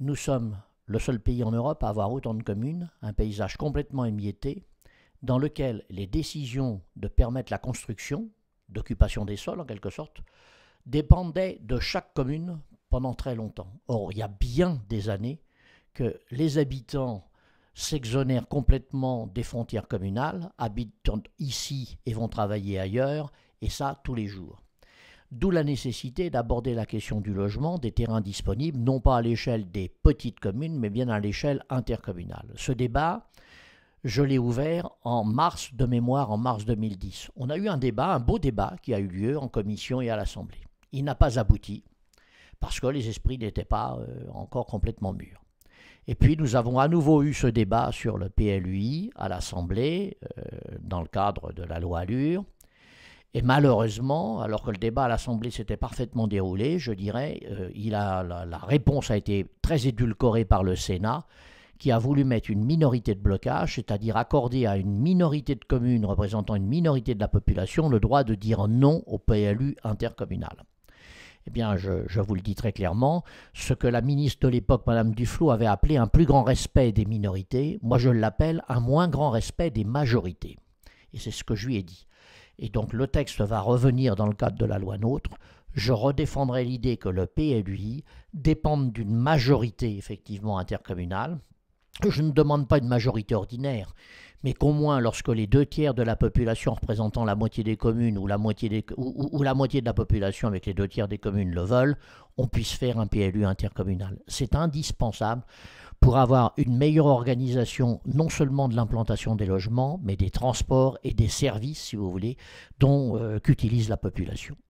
Nous sommes le seul pays en Europe à avoir autant de communes, un paysage complètement émietté, dans lequel les décisions de permettre la construction, d'occupation des sols en quelque sorte, dépendaient de chaque commune pendant très longtemps. Or, il y a bien des années que les habitants s'exonèrent complètement des frontières communales, habitent ici et vont travailler ailleurs, et ça tous les jours. D'où la nécessité d'aborder la question du logement, des terrains disponibles, non pas à l'échelle des petites communes, mais bien à l'échelle intercommunale. Ce débat, je l'ai ouvert en mars de mémoire, en mars 2010. On a eu un débat, un beau débat qui a eu lieu en commission et à l'Assemblée. Il n'a pas abouti, parce que les esprits n'étaient pas encore complètement mûrs. Et puis nous avons à nouveau eu ce débat sur le PLUI à l'Assemblée, dans le cadre de la loi Allure. Et malheureusement, alors que le débat à l'Assemblée s'était parfaitement déroulé, je dirais, la réponse a été très édulcorée par le Sénat, qui a voulu mettre une minorité de blocage, c'est-à-dire accorder à une minorité de communes représentant une minorité de la population le droit de dire non au PLU intercommunal. Eh bien, je vous le dis très clairement, ce que la ministre de l'époque, Mme Duflot, avait appelé un plus grand respect des minorités, moi je l'appelle un moins grand respect des majorités. Et c'est ce que je lui ai dit. Et donc le texte va revenir dans le cadre de la loi NOTRe. Je redéfendrai l'idée que le PLUI dépende d'une majorité effectivement intercommunale. Je ne demande pas une majorité ordinaire, mais qu'au moins lorsque les 2 tiers de la population représentant la moitié des communes ou la moitié de la population avec les 2 tiers des communes le veulent, on puisse faire un PLU intercommunal. C'est indispensable pour avoir une meilleure organisation non seulement de l'implantation des logements, mais des transports et des services, si vous voulez, qu'utilise la population.